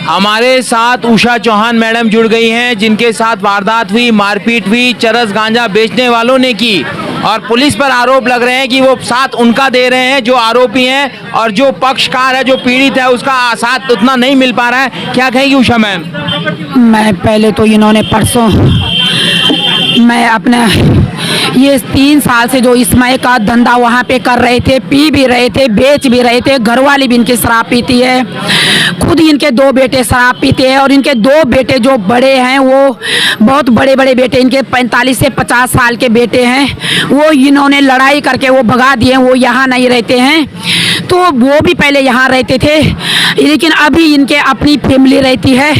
हमारे साथ उषा चौहान मैडम जुड़ गई हैं, जिनके साथ वारदात हुई, मारपीट हुई, चरस गांजा बेचने वालों ने की और पुलिस पर आरोप लग रहे हैं कि वो साथ उनका दे रहे हैं जो आरोपी हैं और जो पक्षकार है, जो पीड़ित है, उसका साथ उतना नहीं मिल पा रहा है। क्या कहेंगी उषा मैम? मैं पहले तो इन्होंने परसों मैं अपना ये 3 साल से जो इसमय का धंधा वहाँ पे कर रहे थे, पी भी रहे थे, बेच भी रहे थे, घरवाली भी इनकी शराब पीती है, खुद इनके 2 बेटे शराब पीते हैं और इनके 2 बेटे जो बड़े हैं वो बहुत बड़े बड़े बेटे, इनके 45 से 50 साल के बेटे हैं, वो इन्होंने लड़ाई करके वो भगा दिए, वो यहाँ नहीं रहते हैं। तो वो भी पहले यहाँ रहते थे, लेकिन अभी इनके अपनी फैमिली रहती है।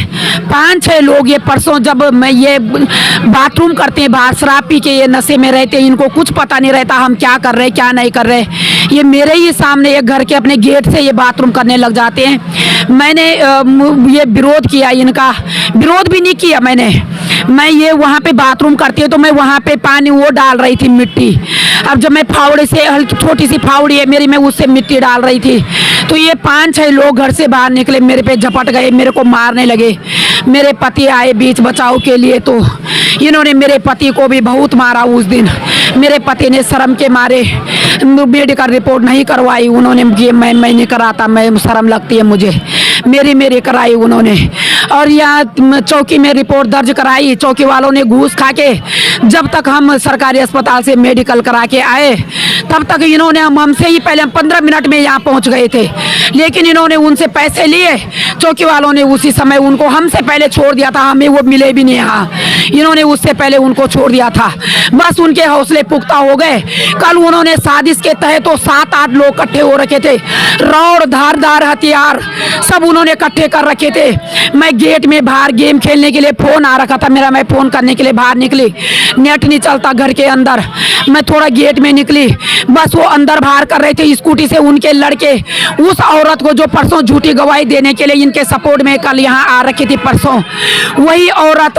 5-6 लोग ये परसों जब मैं ये बाथरूम करते हैं बाहर, शराब पी के ये नशे में रहते हैं, इनको कुछ पता नहीं रहता हम क्या कर रहे हैं क्या नहीं कर रहे। ये मेरे ही सामने ये घर के अपने गेट से ये बाथरूम करने लग जाते हैं। मैंने ये विरोध किया, इनका विरोध भी नहीं किया मैंने। मैं ये वहाँ पे बाथरूम करती है तो मैं वहाँ पे पानी वो डाल रही थी मिट्टी। अब जब मैं फावड़े से, हल्की छोटी सी फावड़ी है मेरी, मैं उससे मिट्टी डाल रही थी तो ये 5-6 लोग घर से बाहर निकले, मेरे पे झपट गए, मेरे को मारने लगे। मेरे पति आए बीच बचाव के लिए तो इन्होंने मेरे पति को भी बहुत मारा उस दिन। मेरे पति ने शर्म के मारे मेडिकल रिपोर्ट नहीं करवाई उन्होंने, ये मैं नहीं कराता, मैं शर्म लगती है मुझे, मेरी कराई उन्होंने। और यहाँ चौकी में रिपोर्ट दर्ज कराई, चौकी वालों ने घूस खा के, जब तक हम सरकारी अस्पताल से मेडिकल करा के आए तब तक इन्होंने हमसे ही पहले 15 मिनट में यहाँ पहुँच गए थे, लेकिन इन्होंने उनसे पैसे लिए, चौकी वालों ने उसी समय उनको हमसे पहले छोड़ दिया था, हमें वो मिले भी नहीं यहाँ, इन्होंने उससे पहले उनको छोड़ दिया था। बस उनके हौसले पुख्ता हो गए। कल उन्होंने साजिश के तहत तो 7-8 लोग इकट्ठे हो रखे थे, रॉड धारदार हथियार सब उन्होंने इकट्ठे कर रखे थे। मैं गेट में बाहर गेम खेलने के लिए फोन आ रखा था मेरा, मैं फोन करने के लिए बाहर निकली, नेट नहीं चलता घर के अंदर, मैं थोड़ा गेट में निकली, बस वो अंदर बाहर कर रहे थे स्कूटी से उनके लड़के। उस औरत को जो परसों झूठी गवाही देने के लिए इनके सपोर्ट में कल यहाँ आ रखी थी परसों, वही औरत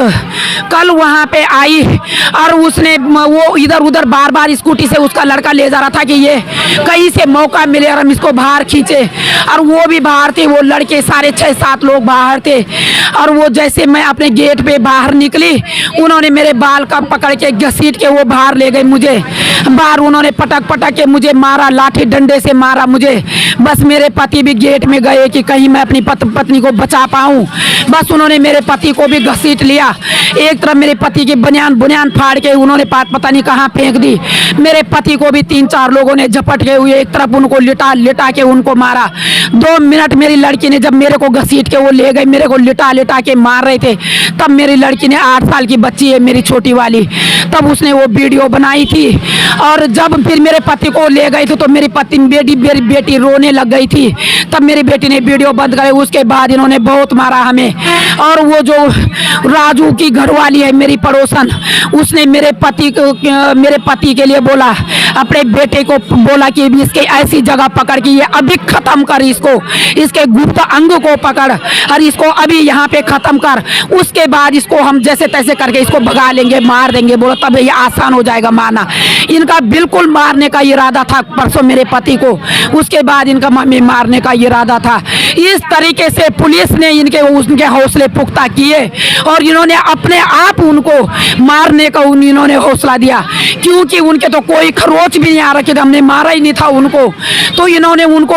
कल वहाँ पे आई और उसने वो इधर उधर बार बार स्कूटी से उसका लड़का ले जा रहा था कि ये कहीं से मौका मिले और हम इसको बाहर खींचे, और वो भी बाहर थे, वो लड़के सारे 6-7 लोग बाहर थे। और वो जैसे मैं अपने गेट पे बाहर निकली उन्होंने मेरे बाल का पकड़ के घसीट के वो बाहर ले गए मुझे बाहर, उन्होंने पटक के मुझे मारा, लाठी डंडे से मारा मुझे। बस मेरे पति भी गेट में गए कि कहीं मैं अपनी पत्नी को बचा पाऊँ, बस उन्होंने मेरे पति को भी घसीट लिया, एक तरफ मेरे पति की बुनियान फाड़ के उन्होंने पता नहीं कहाँ फेंक दी। मेरे पति को भी 3-4 लोगों ने झपट के हुए एक तरफ उनको लिटा के उनको मारा। 2 मिनट मेरी लड़की ने जब मेरे को घसीट के वो ले गए, मेरे को लिटा के मार रहे थे, तब मेरी लड़की ने 8 साल की बच्ची है मेरी छोटी वाली, तब उसने वो वीडियो बनाई थी। और जब फिर मेरे पति को ले गई थी तो मेरी बेटी रोने लग गई थी, तब मेरी बेटी ने वीडियो बंद करे। उसके बाद इन्होंने बहुत मारा हमें। और वो जो राजू की घरवाली है मेरी पड़ोसन, उसने मेरे पति के लिए बोला, अपने बेटे को बोला कि इसके ऐसी जगह पकड़ के ये अभी खत्म कर, इसके गुप्त अंग को पकड़ और इसको अभी यहाँ पे खत्म कर, उसके बाद इसको हम जैसे तैसे करके इसको भगा लेंगे, मार देंगे। बोलो तब ये आसान हो जाएगा मारना। इनका बिल्कुल मारने का इरादा था परसों मेरे पति को, उसके बाद इनका मम्मी मारने का इरादा था। इस तरीके से पुलिस ने उनके हौसले पुख्ता किए और इन्होंने अपने आप उनको मारने का इन्होंने हौसला दिया, क्योंकि उनके तो कोई खरोच भी नहीं आ रखे थे, हमने मारा ही नहीं था उनको। तो इन्होंने उनको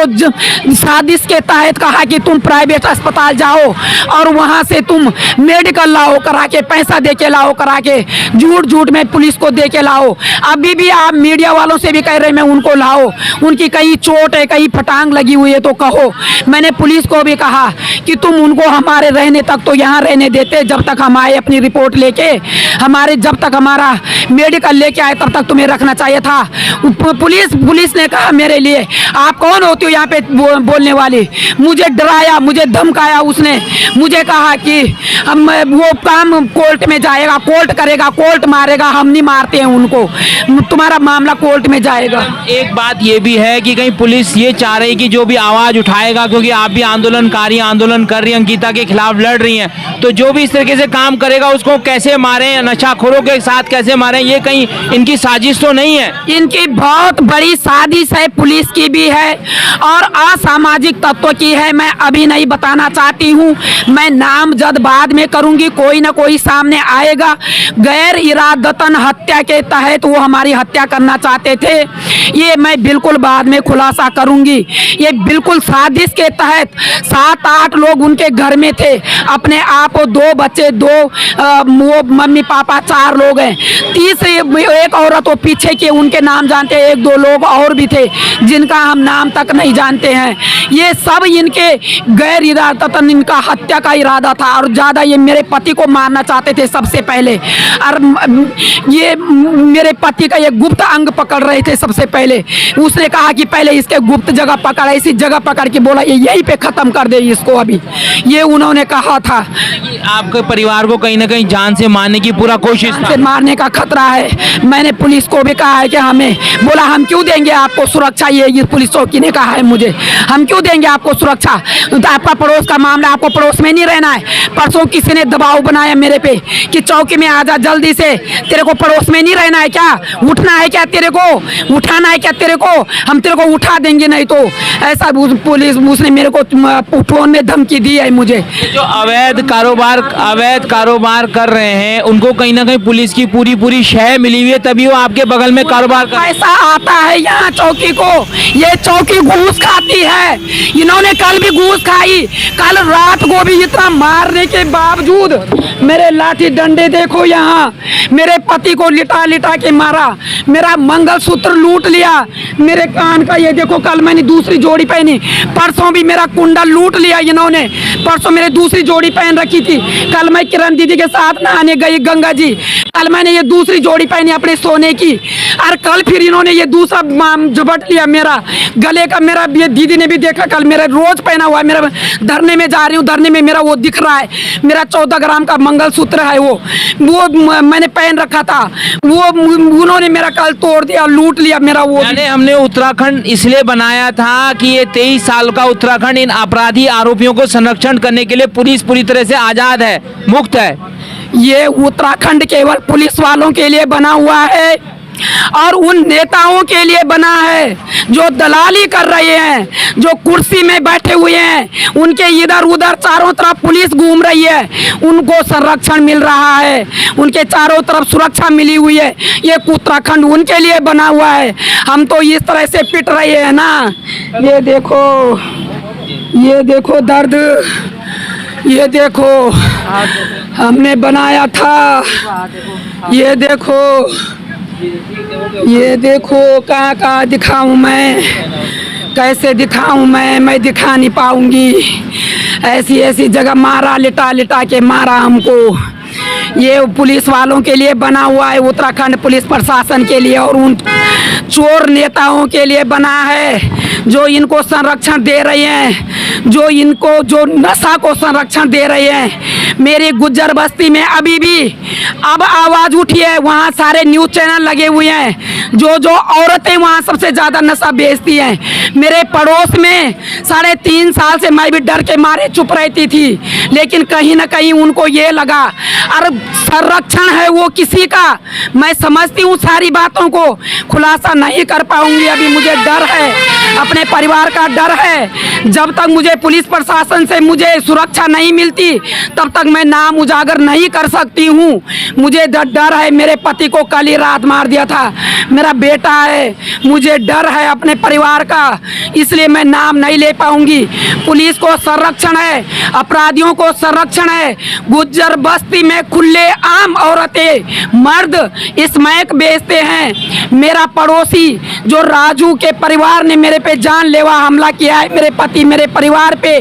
साजिश के तहत कहा कि तुम प्राइवेट अस्पताल जाओ और वहां से तुम मेडिकल लाओ करा के, पैसा दे के लाओ करा के, झूठ में पुलिस को दे के लाओ। अभी भी आप मीडिया वालों से भी कह रहे हैं उनको लाओ, उनकी कहीं चोट है, कहीं फटांग लगी हुई है तो कहो। मैंने पुलिस को भी कहा कि तुम उनको हमारे रहने तक तो यहाँ रहने देते, जब तक हम आए अपनी रिपोर्ट लेके, जब तक हमारा मेडिकल लेके आए तब तक तुम्हें रखना चाहिए था। पुलिस ने कहा मेरे लिए, आप कौन होती हो यहाँ पे बोलने वाली? मुझे डराया, मुझे धमकाया, उसने मुझे कहा कि हम वो काम कोर्ट में जाएगा, कोर्ट करेगा, कोर्ट मारेगा, हम नहीं मारते हैं उनको, तुम्हारा मामला कोर्ट में जाएगा। एक बात ये भी है कि कहीं पुलिस ये चाह रही कि जो भी आवाज उठाएगा, क्योंकि आप भी आंदोलन कर रही, अंकिता के खिलाफ लड़ रही हैं, तो जो भी इस तरीके से काम करेगा उसको कैसे मारें, नशाखोरों के साथ कैसे मारें, ये कहीं इनकी साजिश तो नहीं है? इनकी बहुत बड़ी साजिश है, पुलिस की भी है और असामाजिक तत्व की है। मैं अभी नहीं बताना चाहती हूँ, मैं नामजद बाद में करूँगी, कोई ना कोई सामने आएगा। गैर इरादतन हत्या के तहत वो हमारी हत्या करना चाहते थे, ये मैं बिल्कुल बाद में खुलासा करूँगी। ये बिल्कुल साजिश के तहत 7-8 लोग उनके घर में थे, अपने आप 2 बच्चे, 2 वो मम्मी पापा 4 लोग हैं, तीसरे एक औरत वो पीछे के उनके नाम जानते हैं, 1-2 लोग और भी थे जिनका हम नाम तक नहीं जानते हैं। ये सब इनके गैर इरादतन इनका हत्या का इरादा था और ज़्यादा ये मेरे पति को मारना चाहते थे सबसे पहले। और ये मेरे पति का ये गुप्त अंग पकड़ रहे थे सबसे पहले। उसने कहा कि पहले इसके गुप्त जगह पकड़, ऐसी जगह पकड़ के बोला ये यहीं पे ख़त्म कर दे इसको, अभी ये उन्होंने कहा था। आपके परिवार को कहीं ना कहीं जान से मारने की पूरा कोशिश से मारने का खतरा है। मैंने पुलिस को भी कहा है कि हमें, बोला हम क्यों देंगे आपको सुरक्षा, ये पुलिस चौकी ने कहा है मुझे, हम क्यों देंगे आपको सुरक्षा, तो आपका पड़ोस का मामला, आपको पड़ोस में नहीं रहना है। परसों किसी ने दबाव बनाया मेरे पे कि चौकी में आ जा जल्दी से, तेरे को पड़ोस में नहीं रहना है क्या, उठना है क्या तेरे को, उठाना है क्या तेरे को, हम तेरे को उठा देंगे नहीं तो, ऐसा पुलिस उसने मेरे को फोन में धमकी दी है मुझे। जो अवैध कारोबार कर रहे हैं उनको कहीं ना कहीं पुलिस की पूरी शह मिली हुई है, तभी वो आपके बगल में कारोबार कर। पैसा आता है यहाँ चौकी को, ये चौकी घूस खाती है, इन्होंने कल भी घूस खाई। कल रात को भी इतना मारने के बावजूद मेरे लाठी डंडे देखो, यहाँ मेरे पति को लिटा लिटा के मारा, मेरा मंगलसूत्र लूट लिया, मेरे कान का ये देखो, कल मैंने दूसरी जोड़ी पहनी, परसों भी मेरा कुंडल लूट लिया इन्होंने, परसों मेरे दूसरी जोड़ी पहन रखी थी, कल मैं किरण दीदी के साथ नहाने गई गंगा जी, कल मैंने ये दूसरी जोड़ी पहनी अपने सोने की, और कल फिर इन्होंने ये दूसरा झपट लिया मेरा गले का, मेरा ये दीदी ने भी देखा, कल मेरा रोज पहना हुआ है, मेरा धरने में जा रही हूँ, धरने में मेरा वो दिख रहा है, मेरा 14 ग्राम का मंगलसूत्र है, वो मैंने पहन रखा था, वो उन्होंने मेरा कल तोड़ दिया, लूट लिया मेरा वो। यानी हमने उत्तराखंड इसलिए बनाया था कि ये 23 साल का उत्तराखंड इन अपराधी आरोपियों को संरक्षण करने के लिए पुलिस पूरी तरह से आजाद है, मुक्त है। ये उत्तराखंड केवल पुलिस वालों के लिए बना हुआ है और उन नेताओं के लिए बना है जो दलाली कर रहे हैं, जो कुर्सी में बैठे हुए हैं, उनके इधर उधर चारों तरफ पुलिस घूम रही है, उनको संरक्षण मिल रहा है, उनके चारों तरफ सुरक्षा मिली हुई है। ये उत्तराखंड उनके लिए बना हुआ है। हम तो इस तरह से पिट रहे हैं ना, ये देखो दर्द, ये देखो हमने बनाया था, ये देखो कहाँ दिखाऊं मैं, कैसे दिखाऊं मैं दिखा नहीं पाऊंगी। ऐसी जगह मारा, लिटा लिटा के मारा हमको। ये पुलिस वालों के लिए बना हुआ है, उत्तराखंड पुलिस प्रशासन के लिए और उन चोर नेताओं के लिए बना है जो इनको संरक्षण दे रहे हैं, जो नशा को संरक्षण दे रहे हैं। मेरी गुज्जर बस्ती में अभी भी अब आवाज़ उठी है, वहाँ सारे न्यूज़ चैनल लगे हुए हैं, जो औरतें वहाँ सबसे ज़्यादा नशा बेचती हैं। मेरे पड़ोस में 3.5 साल से मैं भी डर के मारे चुप रहती थी, लेकिन कहीं ना कहीं उनको ये लगा और संरक्षण है वो किसी का। मैं समझती हूँ सारी बातों को, खुलासा नहीं कर पाऊंगी अभी, मुझे डर है, अपने परिवार का डर है। जब तक मुझे पुलिस प्रशासन से मुझे सुरक्षा नहीं मिलती तब तक मैं नाम उजागर नहीं कर सकती हूँ। मुझे डर है, मेरे पति को कल ही रात मार दिया था, मेरा बेटा है, मुझे डर है अपने परिवार का, इसलिए मैं नाम नहीं ले पाऊंगी। पुलिस को संरक्षण है, अपराधियों को संरक्षण है। गुज्जर बस्ती में खुले आम औरतें मर्द स्मैक बेचते हैं। मेरा पड़ोसी जो राजू के परिवार ने मेरे पे जानलेवा हमला किया है, मेरे पति मेरे परिवार पे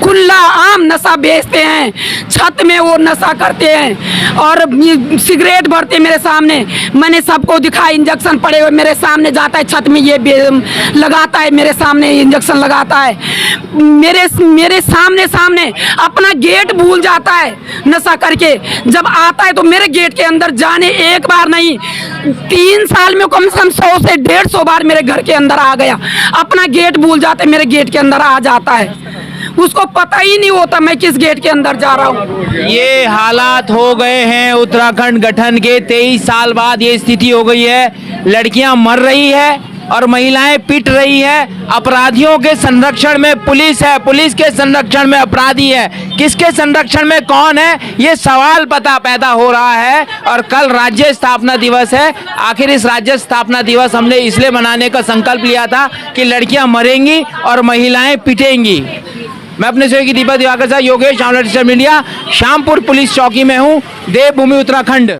खुला आम नशा बेचते हैं, छत में वो नशा करते हैं और सिगरेट भरते मेरे सामने। मैंने सबको दिखा, इंजेक्शन पड़े हुए मेरे सामने जाता है, छत में ये लगाता है, मेरे सामने इंजेक्शन लगाता है, मेरे सामने अपना गेट भूल जाता है नशा करके। जब आता है तो मेरे गेट के अंदर जाने एक बार नहीं 3 साल में कम से कम 100 से 150 बार मेरे घर के अंदर आ गया। अपना गेट भूल जाते, मेरे गेट के अंदर आ जाता है, उसको पता ही नहीं होता मैं किस गेट के अंदर जा रहा हूँ। ये हालात हो गए हैं उत्तराखंड गठन के 23 साल बाद, ये स्थिति हो गई है। लड़कियां मर रही है, और महिलाएं पिट रही है। अपराधियों के संरक्षण में पुलिस है, पुलिस के संरक्षण में अपराधी है। किसके संरक्षण में कौन है, ये सवाल पैदा हो रहा है। और कल राज्य स्थापना दिवस है। आखिर इस राज्य स्थापना दिवस हमने इसलिए मनाने का संकल्प लिया था कि लड़कियां मरेंगी और महिलाएं पिटेंगी। मैं अपने सहयोगी दीपक दिवाकर साथ योगेश, मीडिया, श्यामपुर पुलिस चौकी में हूं, देवभूमि उत्तराखंड।